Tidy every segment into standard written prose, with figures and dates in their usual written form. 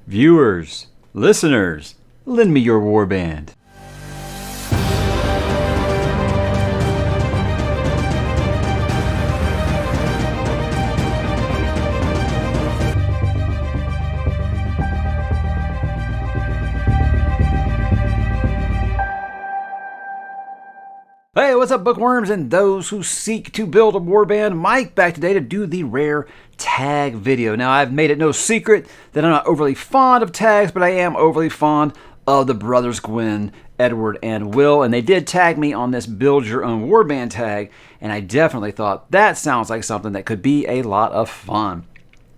Viewers, listeners, lend me your warband. Hey, what's up, bookworms and those who seek to build a warband? Mike back today to do the rare tag video. Now, I've made it no secret that I'm not overly fond of tags, but I am overly fond of the brothers Gwynne, Edward and Will, and they did tag me on this build your own warband tag, and I definitely thought that sounds like something that could be a lot of fun.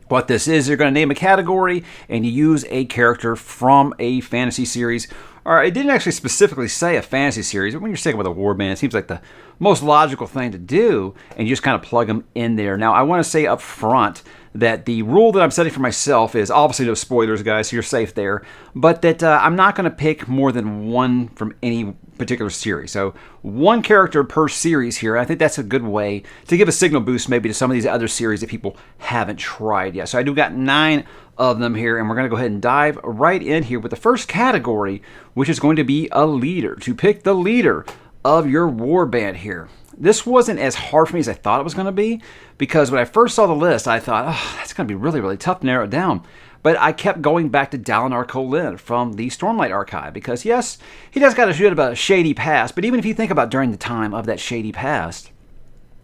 What this is, you're going to name a category and you use a character from a fantasy series. Or it didn't actually specifically say a fantasy series, but when you're sticking with a warband, it seems like the most logical thing to do, and you just kind of plug them in there. Now, I want to say up front that the rule that I'm setting for myself is obviously no spoilers, guys, so you're safe there, but that I'm not going to pick more than one from any particular series. So one character per series here. I think that's a good way to give a signal boost maybe to some of these other series that people haven't tried yet. So I do got 9 of them here, and we're going to go ahead and dive right in here with the first category, which is going to be a leader. To pick the leader of your warband here. This wasn't as hard for me as I thought it was going to be, because when I first saw the list, I thought, oh, that's going to be really, really tough to narrow it down. But I kept going back to Dalinar Kholin from the Stormlight Archive, because yes, he does got a bit of a shady past, but even if you think about during the time of that shady past,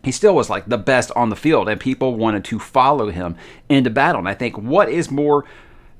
he still was like the best on the field, and people wanted to follow him into battle. And I think what is more,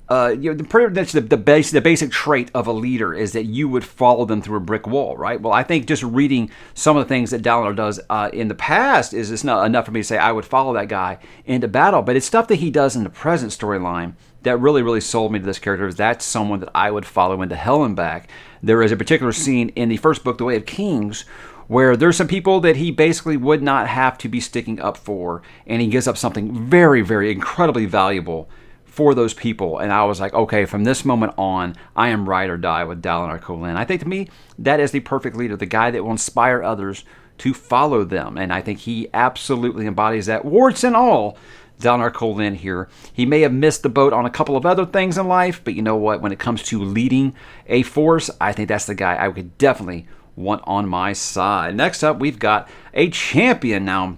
pretty much the basic trait of a leader is that you would follow them through a brick wall, right? Well, I think just reading some of the things that Dalinar does in the past is just not enough for me to say I would follow that guy into battle. But it's stuff that he does in the present storyline that really, really sold me to this character. That's someone that I would follow into hell and back. There is a particular scene in the first book, The Way of Kings, where there's some people that he basically would not have to be sticking up for, and he gives up something very, very incredibly valuable for those people. And I was like, okay, from this moment on, I am ride or die with Dalinar Kholin. I think to me, that is the perfect leader, the guy that will inspire others to follow them. And I think he absolutely embodies that, warts and all. Dalinar Kholin here. He may have missed the boat on a couple of other things in life, but you know what? When it comes to leading a force, I think that's the guy I would definitely want on my side. Next up, we've got a champion. Now,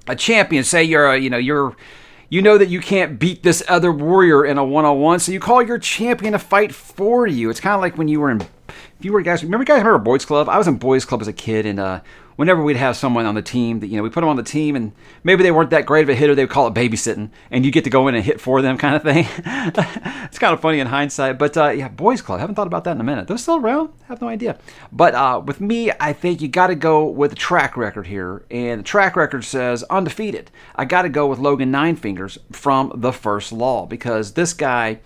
a champion, say you know that you can't beat this other warrior in a one-on-one, so you call your champion to fight for you. It's kind of like when you were in, if you were guys, remember Boys Club? I was in Boys Club as a kid, and whenever we'd have someone on the team that, we put them on the team, and maybe they weren't that great of a hitter, they would call it babysitting, and you get to go in and hit for them kind of thing. It's kind of funny in hindsight, but yeah, Boys Club, I haven't thought about that in a minute. Those still around? I have no idea. But with me, I think you got to go with the track record here, and the track record says undefeated. I got to go with Logan Ninefingers from the First Law, because this guy,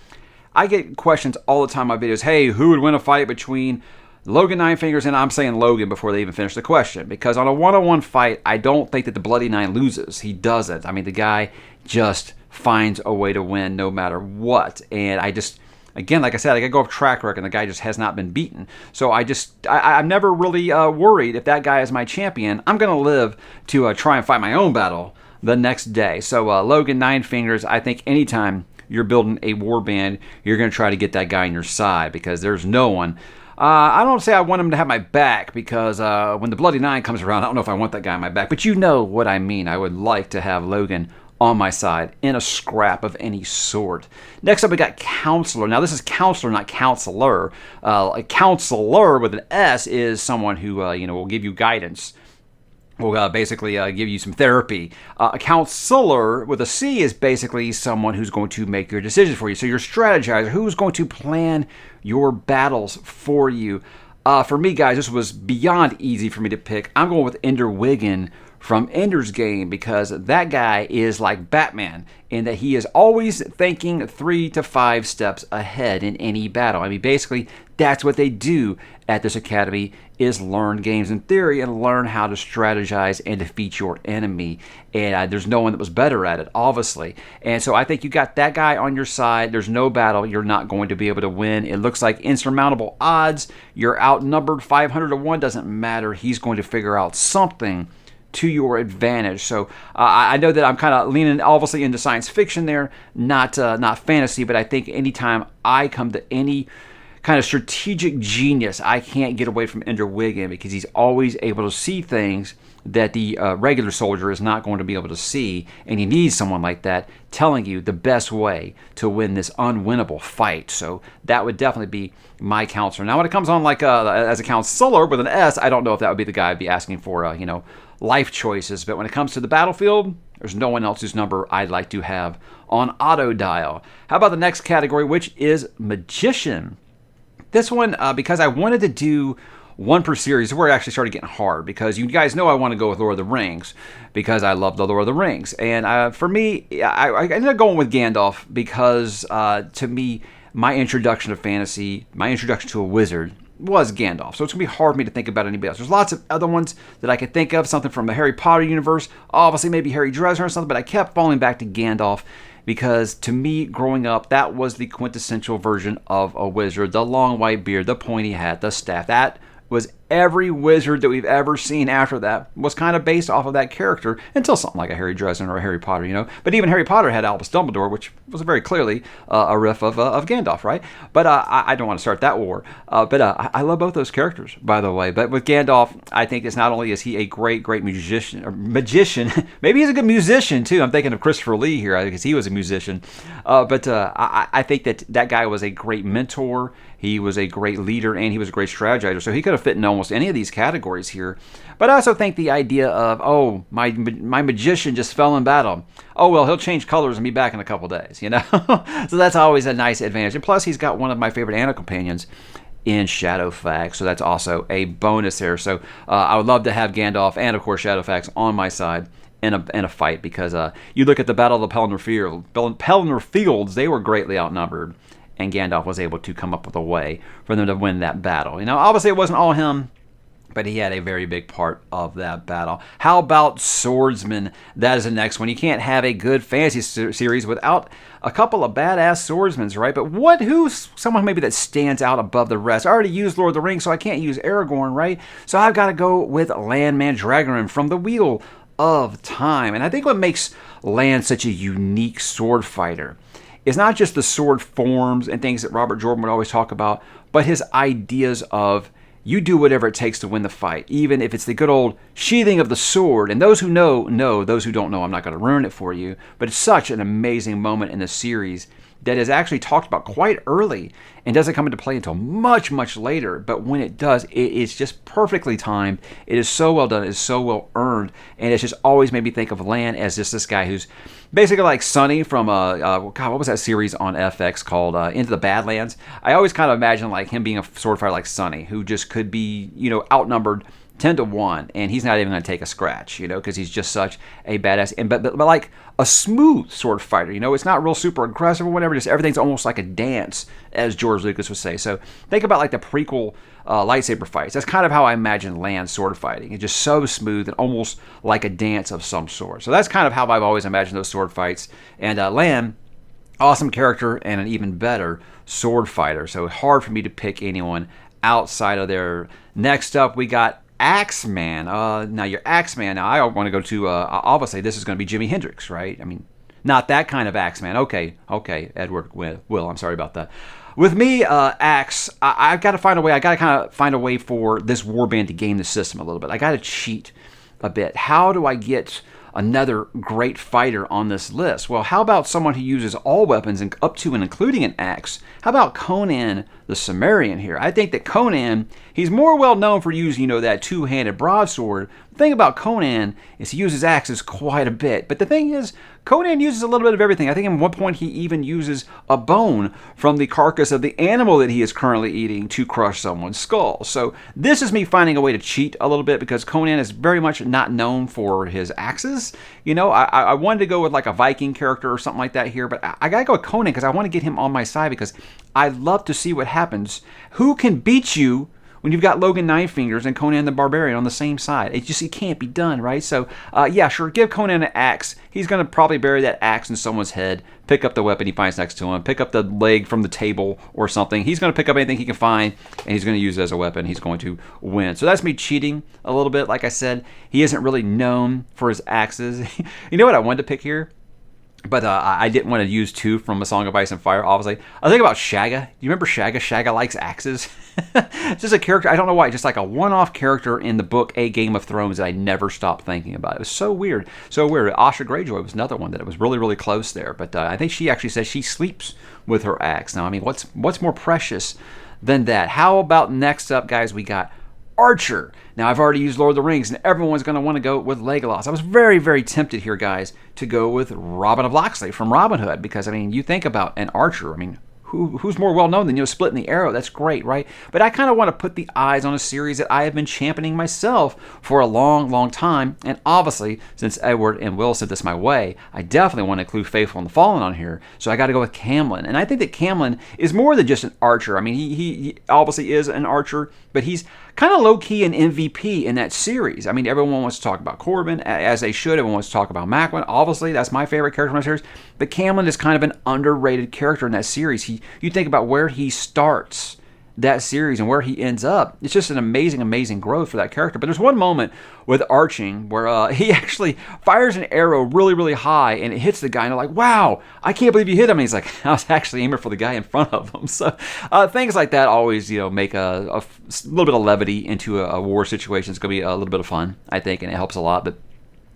I get questions all the time in my videos, hey, who would win a fight between Logan Ninefingers, and I'm saying Logan before they even finish the question, because on a one-on-one fight, I don't think that the Bloody Nine loses. He doesn't. I mean, the guy just finds a way to win no matter what. And I just, again, like I said, I got to go off track record, and the guy just has not been beaten. So I'm never really worried if that guy is my champion. I'm going to live to try and fight my own battle the next day. So Logan Ninefingers, I think anytime you're building a warband, you're going to try to get that guy on your side, because there's no one. I don't say I want him to have my back, because when the Bloody Nine comes around, I don't know if I want that guy on my back, but you know what I mean. I would like to have Logan on my side in a scrap of any sort. Next up, we got Councilor. Now, this is Councilor, not Counselor. A Counselor with an S is someone who will give you guidance. Will basically give you some therapy. A counselor with a C is basically someone who's going to make your decisions for you. So your strategizer, who's going to plan your battles for you. For me, guys, this was beyond easy for me to pick. I'm going with Ender Wiggin from Ender's Game, because that guy is like Batman in that he is always thinking 3 to 5 steps ahead in any battle. I mean, basically, that's what they do at this academy, is learn games in theory and learn how to strategize and defeat your enemy. And there's no one that was better at it, obviously. And so I think you got that guy on your side. There's no battle you're not going to be able to win. It looks like insurmountable odds. You're outnumbered 500 to 1. Doesn't matter. He's going to figure out something to your advantage. So I know that I'm kind of leaning obviously into science fiction there, not fantasy, but I think anytime I come to any kind of strategic genius, I can't get away from Edward Wiggin, because he's always able to see things that the regular soldier is not going to be able to see, and he needs someone like that telling you the best way to win this unwinnable fight. So that would definitely be my counselor. Now, when it comes on like as a counselor with an S, I don't know if that would be the guy I'd be asking for, life choices. But when it comes to the battlefield, there's no one else whose number I'd like to have on auto dial. How about the next category, which is magician? This one, because I wanted to do one per series, where it actually started getting hard, because you guys know I want to go with Lord of the Rings because I love the Lord of the Rings. And for me, I ended up going with Gandalf because to me, my introduction to fantasy, my introduction to a wizard was Gandalf. So it's going to be hard for me to think about anybody else. There's lots of other ones that I could think of, something from the Harry Potter universe, obviously maybe Harry Dresner or something, but I kept falling back to Gandalf because to me, growing up, that was the quintessential version of a wizard. The long white beard, the pointy hat, the staff. That was every wizard that we've ever seen after that was kind of based off of that character, until something like a Harry Dresden or a Harry Potter, But even Harry Potter had Albus Dumbledore, which was very clearly a riff of Gandalf, right? But I don't want to start that war. But I love both those characters, by the way. But with Gandalf, I think it's not only is he a great magician, maybe he's a good musician too. I'm thinking of Christopher Lee here because he was a musician. But I think that guy was a great mentor. He was a great leader, and he was a great strategizer. So he could have fit in almost any of these categories here. But I also think the idea of, my magician just fell in battle. Oh, well, he'll change colors and be back in a couple days, So that's always a nice advantage. And plus, he's got one of my favorite animal companions in Shadowfax. So that's also a bonus there. So I would love to have Gandalf and, of course, Shadowfax on my side in a fight, because you look at the Battle of the Pelennor Fields, they were greatly outnumbered. And Gandalf was able to come up with a way for them to win that battle. Obviously it wasn't all him, but he had a very big part of that battle. How about Swordsmen? That is the next one. You can't have a good fantasy series without a couple of badass swordsmen, right? But who's someone maybe that stands out above the rest? I already used Lord of the Rings, so I can't use Aragorn, right? So I've got to go with Lan Mandragoran from the Wheel of Time. And I think what makes Lan such a unique sword fighter is not just the sword forms and things that Robert Jordan would always talk about, but his ideas of you do whatever it takes to win the fight, even if it's the good old sheathing of the sword. And those who know, those who don't know, I'm not going to ruin it for you. But it's such an amazing moment in the series that is actually talked about quite early and doesn't come into play until much, much later. But when it does, it is just perfectly timed. It is so well done. It is so well earned. And it's just always made me think of Lan as just this guy who's basically like Sonny from, what was that series on FX called Into the Badlands? I always kind of imagine like him being a sword fighter like Sonny, who just could be, outnumbered 10-1, and he's not even going to take a scratch, because he's just such a badass. And but like a smooth sword fighter, it's not real super aggressive or whatever. Just everything's almost like a dance, as George Lucas would say. So think about like the prequel lightsaber fights. That's kind of how I imagine Lan's sword fighting. It's just so smooth and almost like a dance of some sort. So that's kind of how I've always imagined those sword fights. And Lan, awesome character and an even better sword fighter. So hard for me to pick anyone outside of there. Next up, we got Axeman. Now your Axeman. Now I want to go to. Obviously, this is going to be Jimi Hendrix, right? I mean, not that kind of Axeman. Okay, Edward Will. I'm sorry about that. With me, Axe. I've got to find a way. I got to kind of find a way for this warband to game the system a little bit. I got to cheat a bit. How do I get another great fighter on this list? Well, how about someone who uses all weapons and up to and including an axe? How about Conan the Cimmerian here? I think that Conan, he's more well known for using, that two-handed broadsword. The thing about Conan is he uses axes quite a bit. But the thing is, Conan uses a little bit of everything. I think at one point he even uses a bone from the carcass of the animal that he is currently eating to crush someone's skull. So this is me finding a way to cheat a little bit, because Conan is very much not known for his axes. I wanted to go with like a Viking character or something like that here, but I got to go with Conan because I want to get him on my side, because I love to see what happens. Who can beat you when you've got Logan Nine Fingers and Conan the Barbarian on the same side? It can't be done, right? So, yeah, sure, give Conan an axe. He's going to probably bury that axe in someone's head, pick up the weapon he finds next to him, pick up the leg from the table or something. He's going to pick up anything he can find, and he's going to use it as a weapon. He's going to win. So that's me cheating a little bit. Like I said, he isn't really known for his axes. You know what I wanted to pick here? But I didn't want to use two from A Song of Ice and Fire, obviously. I think about Shagga. You remember Shagga? Shagga likes axes. It's just a character, I don't know why, just like a one-off character in the book A Game of Thrones that I never stopped thinking about. It was so weird. So weird. Asha Greyjoy was another one that was really, really close there. But I think she actually says she sleeps with her axe. Now, I mean, what's more precious than that? How about next up, guys, we got Archer. Now, I've already used Lord of the Rings, and everyone's going to want to go with Legolas. I was very, very tempted here, guys, to go with Robin of Locksley from Robin Hood, because, I mean, you think about an archer. I mean, who's more well-known than, splitting the arrow? That's great, right? But I kind of want to put the eyes on a series that I have been championing myself for a long, long time. And obviously, since Edward and Will sent this my way, I definitely want to include Faithful and the Fallen on here. So I got to go with Camlin. And I think that Camlin is more than just an archer. I mean, he obviously is an archer, but he's kind of low-key an MVP in that series. I mean, everyone wants to talk about Corbin, as they should. Everyone wants to talk about Macklin. Obviously, that's my favorite character from that series. But Camlin is kind of an underrated character in that series. You think about where he starts that series and where he ends up. It's just an amazing, amazing growth for that character. But there's one moment with arching where he actually fires an arrow really, really high, and it hits the guy, and they're like, wow, I can't believe you hit him. And he's like, I was actually aiming for the guy in front of him. So things like that always, make a little bit of levity into a war situation. It's going to be a little bit of fun, I think, and it helps a lot. But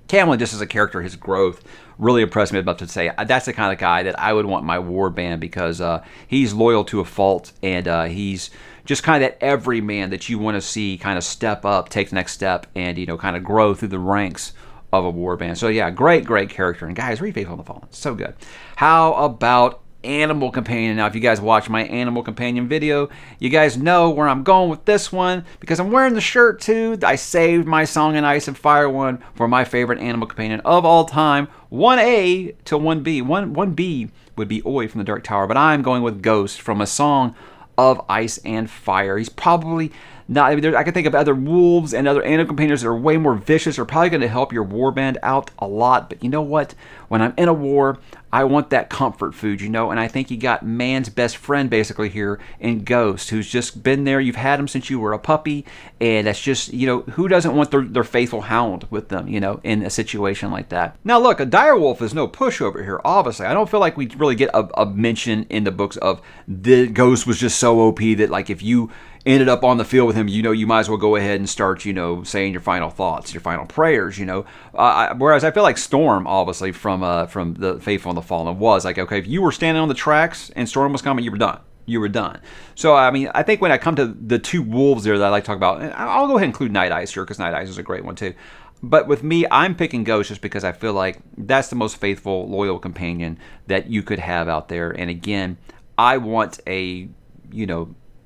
Camlin, just as a character, his growth really impressed me. About to say that's the kind of guy that I would want in my war band, because he's loyal to a fault, and he's just kind of that everyman that you want to see kind of step up, take the next step, and kind of grow through the ranks of a war band. So yeah, great character. And guys, read Faithful and the Fallen. So good. How about Animal Companion? Now, if you guys watch my Animal Companion video, you guys know where I'm going with this one, because I'm wearing the shirt too. I saved my Song and Ice and Fire one for my favorite Animal Companion of all time, 1A to 1B. 1B would be Oi from the Dark Tower, but I'm going with Ghost from A Song of Ice and Fire. He's probably not, I can think of other wolves and other animal companions that are way more vicious, are probably going to help your warband out a lot. But you know what? When I'm in a war, I want that comfort food, and I think you got man's best friend basically here in Ghost, who's just been there. You've had him since you were a puppy, and that's just, who doesn't want their faithful hound with them, in a situation like that. Now look, a direwolf is no pushover here, obviously. I don't feel like we really get a mention in the books of the Ghost was just so OP that, like, if you ended up on the field with him, you might as well go ahead and start, saying your final thoughts, your final prayers, whereas I feel like Storm, obviously, from the Faithful and the Fallen, was like, okay, if you were standing on the tracks and Storm was coming, you were done. You were done. So, I mean, I think when I come to the two wolves there that I like to talk about, and I'll go ahead and include Night Eyes here, because Night Eyes is a great one too. But with me, I'm picking Ghost just because I feel like that's the most faithful, loyal companion that you could have out there. And again, I want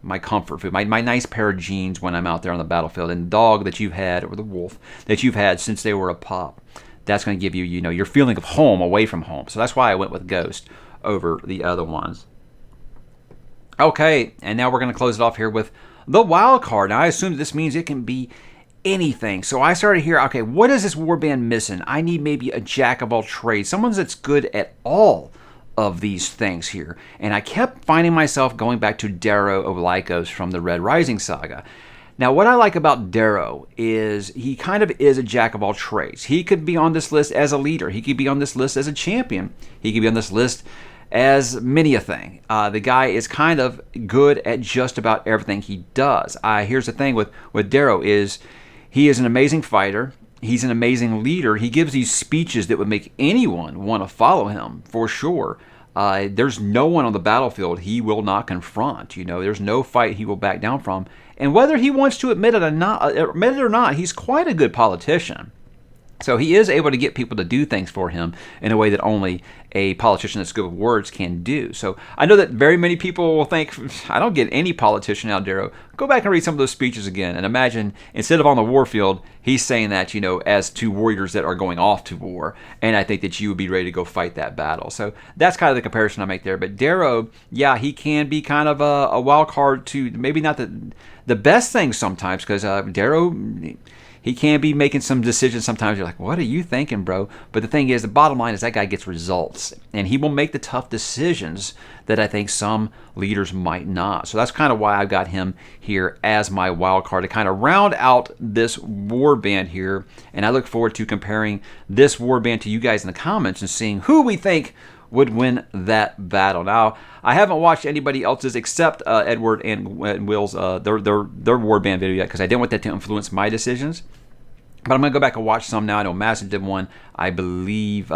my comfort food, my nice pair of jeans when I'm out there on the battlefield. And the dog that you've had, or the wolf that you've had since they were a pup, that's going to give you, your feeling of home away from home. So that's why I went with Ghost over the other ones. Okay, and now we're going to close it off here with the Wildcard. Now, I assume this means it can be anything. So I started here, okay, what is this warband missing? I need maybe a jack of all trades, someone that's good at all of these things here. And I kept finding myself going back to Darrow of Lycos from the Red Rising saga. Now, what I like about Darrow is he kind of is a jack of all trades. He could be on this list as a leader. He could be on this list as a champion. He could be on this list as many a thing. The guy is kind of good at just about everything he does. Here's the thing with Darrow is he is an amazing fighter. He's an amazing leader. He gives these speeches that would make anyone want to follow him, for sure. There's no one on the battlefield he will not confront. There's no fight he will back down from. And whether he wants to admit it or not, he's quite a good politician. So he is able to get people to do things for him in a way that only a politician that's good with words can do. So I know that very many people will think, I don't get any politician out, Darrow. Go back and read some of those speeches again and imagine, instead of on the war field, he's saying that, you know, as to warriors that are going off to war. And I think that you would be ready to go fight that battle. So that's kind of the comparison I make there. But Darrow, yeah, he can be kind of a wild card to maybe not the best thing sometimes, because Darrow, he can be making some decisions sometimes. You're like, what are you thinking, bro? But the thing is, the bottom line is that guy gets results. And he will make the tough decisions that I think some leaders might not. So that's kind of why I've got him here as my wild card to kind of round out this warband here. And I look forward to comparing this warband to you guys in the comments and seeing who we think would win that battle. Now, I haven't watched anybody else's except Edward and Will's their warband video yet, because I didn't want that to influence my decisions. But I'm going to go back and watch some now. I know Madison did one. I believe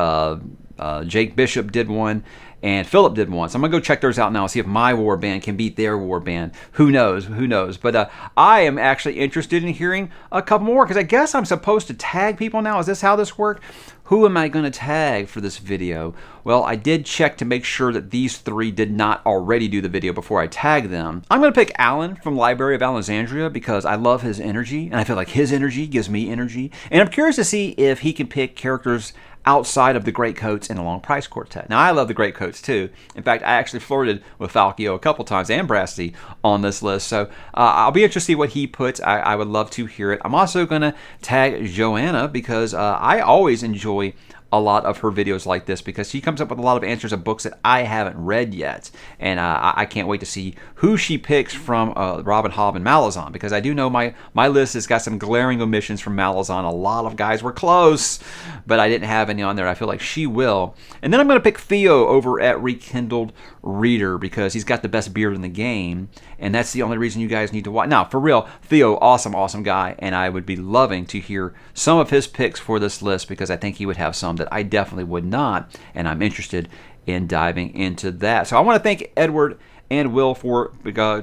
Jake Bishop did one. And Philip did one. So I'm going to go check theirs out now and see if my warband can beat their warband. Who knows? Who knows? But I am actually interested in hearing a couple more, because I guess I'm supposed to tag people now. Is this how this worked? Who am I going to tag for this video? Well, I did check to make sure that these three did not already do the video before I tag them. I'm going to pick Alan from Library of Alexandria because I love his energy, and I feel like his energy gives me energy. And I'm curious to see if he can pick characters outside of the Great Coats in the Long Price Quartet. Now, I love the Great Coats too. In fact, I actually flirted with Falkio a couple times and Brassy on this list. So I'll be interested to see what he puts. I would love to hear it. I'm also going to tag Joanna because I always enjoy a lot of her videos like this, because she comes up with a lot of answers of books that I haven't read yet. And I can't wait to see who she picks from Robin Hobb and Malazan, because I do know my list has got some glaring omissions from Malazan. A lot of guys were close, but I didn't have any on there. I feel like she will. And then I'm going to pick Theo over at Rekindled Reader, because he's got the best beard in the game, and that's the only reason you guys need to watch. Now, for real, Theo, awesome guy, and I would be loving to hear some of his picks for this list, because I think he would have some that I definitely would not, and I'm interested in diving into that. So I want to thank Edward and Will for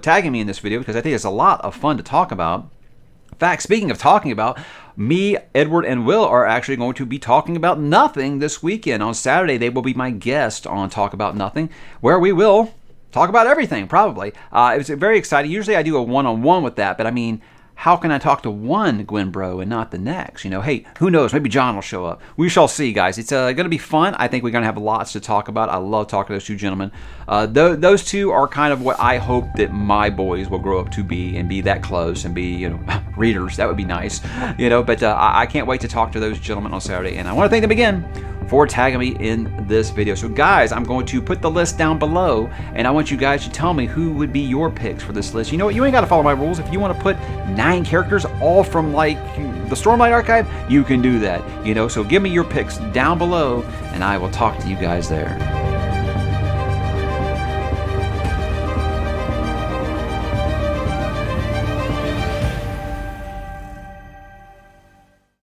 tagging me in this video, because I think it's a lot of fun to talk about. In fact, speaking of talking about, me, Edward, and Will are actually going to be talking about nothing this weekend. On Saturday, they will be my guest on Talk About Nothing, where we will talk about everything, probably. It was very exciting. Usually I do a one-on-one with that, but I mean, how can I talk to one Gwynne bro and not the next? You know, hey, who knows? Maybe John will show up. We shall see, guys. It's going to be fun. I think we're going to have lots to talk about. I love talking to those two gentlemen. Those two are kind of what I hope that my boys will grow up to be, and be that close and be, you know, readers. That would be nice, you know. But I can't wait to talk to those gentlemen on Saturday, and I want to thank them again for tagging me in this video. So guys, I'm going to put the list down below, and I want you guys to tell me who would be your picks for this list. You know what? You ain't got to follow my rules. If you want to put 9 characters all from like the Stormlight Archive, you can do that. You know, so give me your picks down below, and I will talk to you guys there.